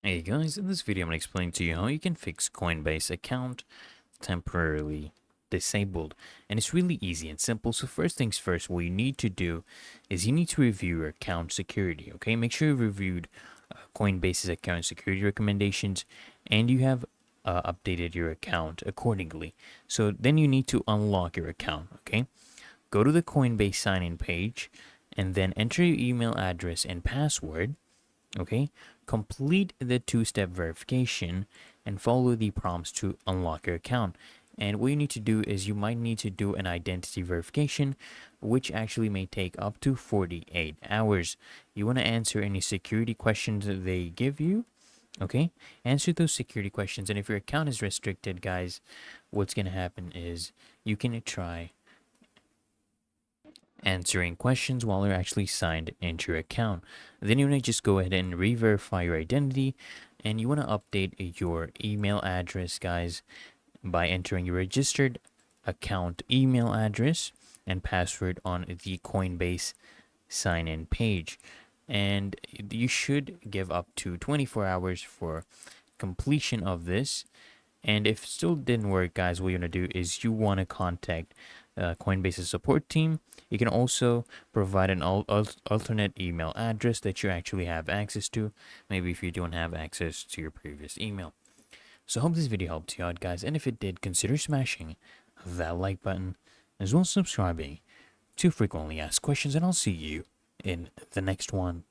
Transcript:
Hey guys, in this video I'm going to explain to you how you can fix Coinbase account temporarily disabled. And it's really easy and simple. So first things first, what you need to do is you need to review your account security, okay? Make sure you've reviewed Coinbase's account security recommendations and you have updated your account accordingly. So then you need to unlock your account, okay? Go to the Coinbase sign-in page and then enter your email address and password. Okay, complete the two-step verification and follow the prompts to unlock your account. And what you need to do is you might need to do an identity verification, which actually may take up to 48 hours. You want to answer any security questions that they give you. Okay, answer those security questions. And if your account is restricted, guys, what's going to happen is you can try answering questions while you're actually signed into your account. Then you want to just go ahead and re-verify your identity, and you want to update your email address, guys, by entering your registered account email address and password on the Coinbase sign-in page. And you should give up to 24 hours for completion of this. And if it still didn't work, guys, what you're going to do is you want to contact Coinbase's support team. You can also provide an alternate email address that you actually have access to, maybe if you don't have access to your previous email. So I hope this video helped you out, guys, and if it did, consider smashing that like button, as well as subscribing to frequently asked questions, and I'll see you in the next one.